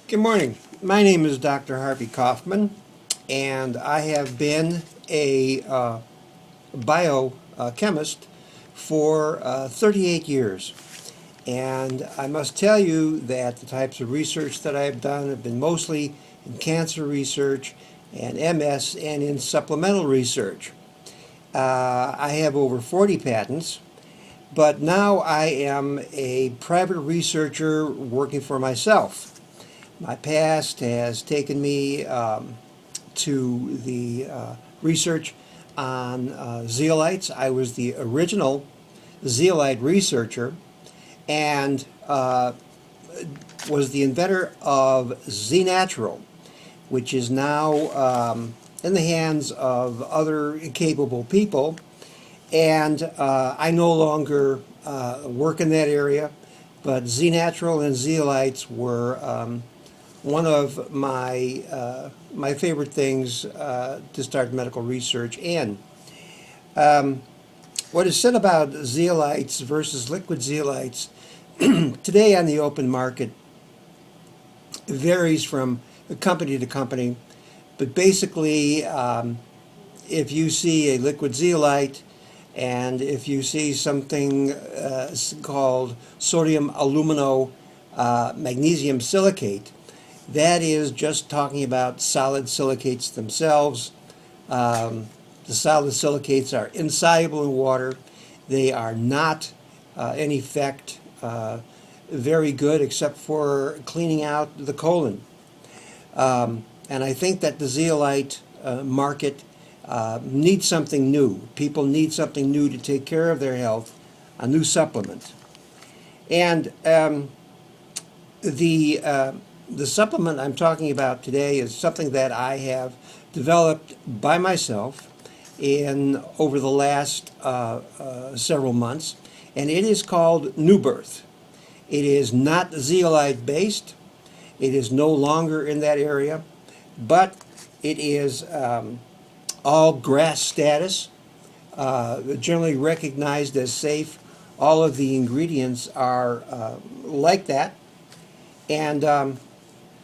Good morning. My name is Dr. Harvey Kaufman, and I have been a biochemist for 38 years. And I must tell you that the types of research that I've done have been mostly in cancer research and MS and in supplemental research. I have over 40 patents, but now I am a private researcher working for myself. My past has taken me to the research on zeolites. I was the original zeolite researcher and was the inventor of Z-Natural, which is now in the hands of other capable people. And I no longer work in that area, but Z-Natural and zeolites were one of my favorite things to start medical research in. What is said about zeolites versus liquid zeolites today on the open market varies from company to company, but basically, if you see a liquid zeolite and if you see something called sodium alumino magnesium silicate, that is just talking about solid silicates themselves. The solid silicates are insoluble in water. They are not, in effect, very good except for cleaning out the colon. And I think that the zeolite market needs something new. People need something new to take care of their health, a new supplement. And the supplement I'm talking about today is something that I have developed by myself over the last several months, and it is called New Birth. It is not zeolite based. It is no longer in that area, but it is all grass status, generally recognized as safe. All of the ingredients are like that, and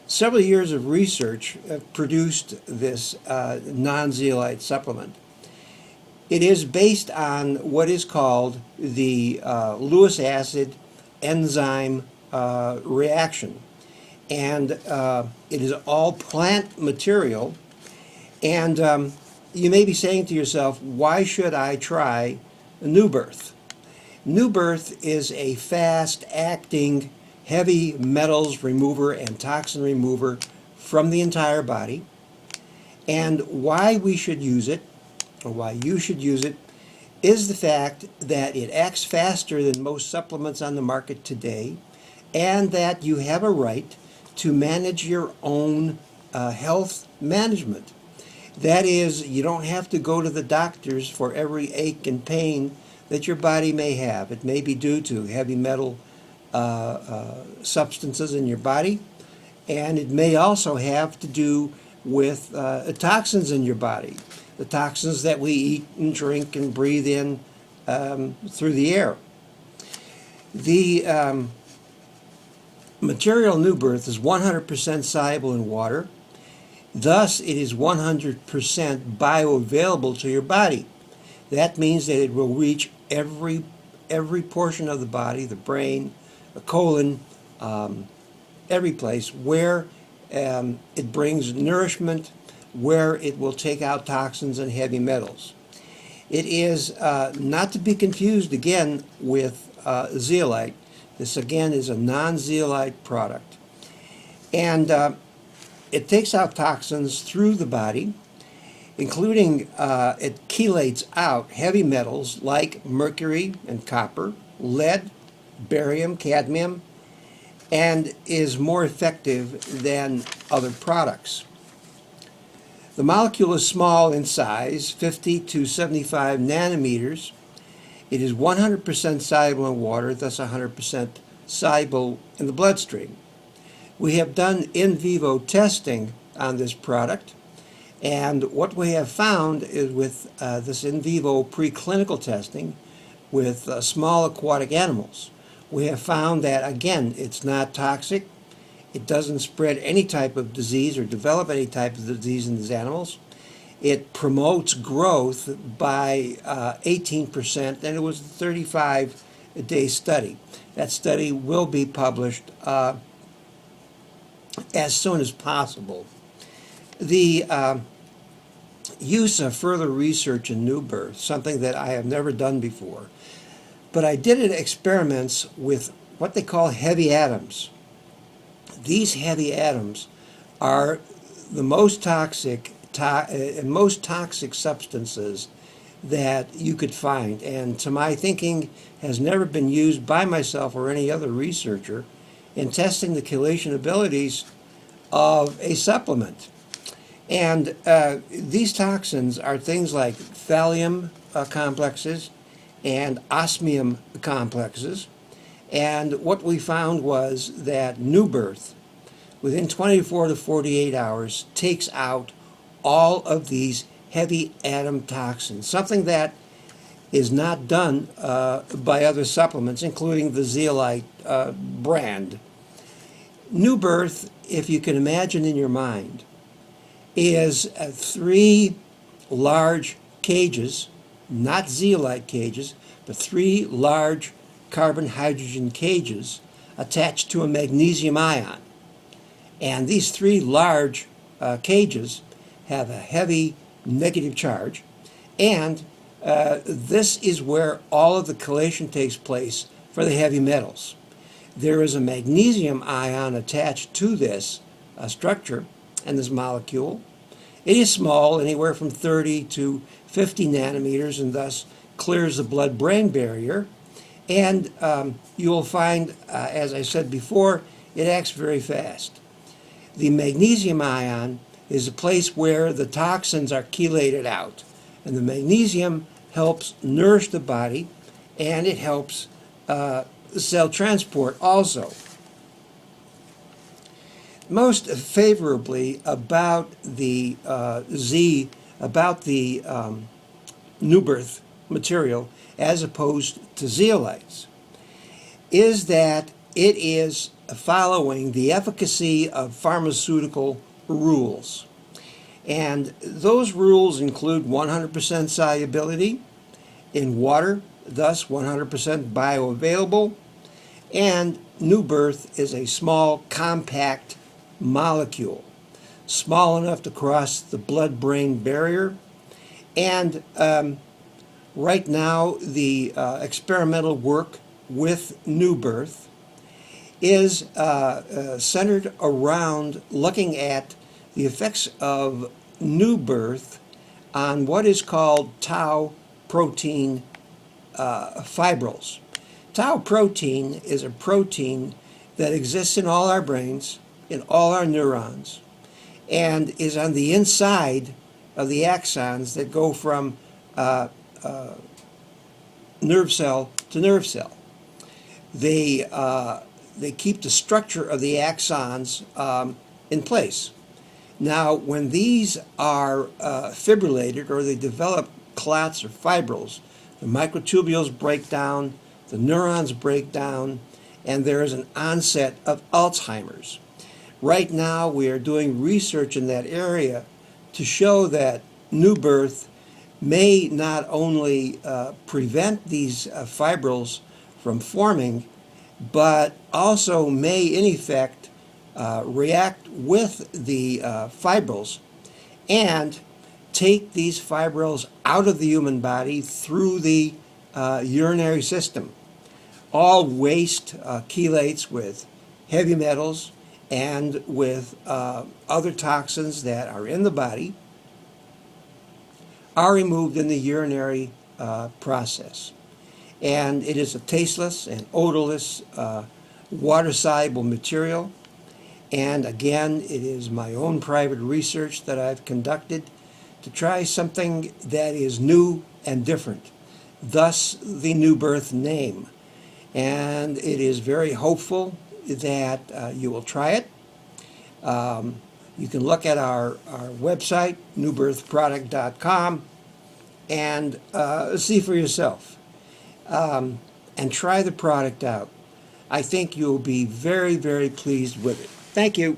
several years of research have produced this non-zeolite supplement. It is based on what is called the Lewis acid enzyme reaction. And it is all plant material. And you may be saying to yourself, why should I try New Birth? New Birth is a fast-acting heavy metals remover and toxin remover from the entire body. And why we should use it, or why you should use it, is the fact that it acts faster than most supplements on the market today, and that you have a right to manage your own health management. That is, you don't have to go to the doctors for every ache and pain that your body may have. It may be due to heavy metal substances in your body, and it may also have to do with toxins in your body, the toxins that we eat and drink and breathe in through the air. The material New Birth is 100% soluble in water. Thus, it is 100% bioavailable to your body. That means that it will reach every portion of the body, the brain, the colon, every place where it brings nourishment, where it will take out toxins and heavy metals. It is not to be confused again with zeolite. This again is a non-zeolite product. And it takes out toxins through the body, including it chelates out heavy metals like mercury and copper, lead, barium, cadmium, and is more effective than other products. The molecule is small in size, 50 to 75 nanometers. It is 100% soluble in water, thus 100% soluble in the bloodstream. We have done in vivo testing on this product, and what we have found is with this in vivo preclinical testing with small aquatic animals, we have found that, again, it's not toxic, It doesn't spread any type of disease or develop any type of disease in these animals. It promotes growth by 18%, and it was a 35-day study. That study will be published as soon as possible. The use of further research in new birth, something that I have never done before, but I did experiments with what they call heavy atoms. These heavy atoms are the most toxic substances that you could find, and to my thinking has never been used by myself or any other researcher in testing the chelation abilities of a supplement. And these toxins are things like thallium complexes and osmium complexes. And what we found was that new birth, within 24 to 48 hours, takes out all of these heavy atom toxins, something that is not done by other supplements, including the zeolite brand. New birth, if you can imagine in your mind, is 3 large cages, not zeolite cages, but 3 large carbon-hydrogen cages attached to a magnesium ion. And these 3 large cages have a heavy negative charge, and this is where all of the chelation takes place for the heavy metals. There is a magnesium ion attached to this structure and this molecule. It is small, anywhere from 30 to 50 nanometers, and thus clears the blood-brain barrier. And you will find, as I said before, it acts very fast. The magnesium ion is a place where the toxins are chelated out, and the magnesium helps nourish the body, and it helps cell transport also. Most favorably about the new birth material as opposed to zeolites is that it is following the efficacy of pharmaceutical rules. And those rules include 100% solubility in water, thus 100% bioavailable, and new birth is a small, compact molecule, small enough to cross the blood-brain barrier. And right now, the experimental work with new birth is centered around looking at the effects of new birth on what is called tau protein fibrils. Tau protein is a protein that exists in all our brains, in all our neurons, and is on the inside of the axons that go from nerve cell to nerve cell. They keep the structure of the axons in place. Now, when these are fibrillated or they develop clots or fibrils, the microtubules break down, the neurons break down, and there is an onset of Alzheimer's. Right now, we are doing research in that area to show that new birth may not only prevent these fibrils from forming, but also may, in effect, react with the fibrils and take these fibrils out of the human body through the urinary system. All waste chelates with heavy metals and with other toxins that are in the body are removed in the urinary process. And it is a tasteless and odorless water-soluble material. And again, it is my own private research that I've conducted to try something that is new and different, thus the new birth name. And it is very hopeful that you will try it. You can look at our website, newbirthproduct.com, and see for yourself. And try the product out. I think you'll be very, very pleased with it. Thank you.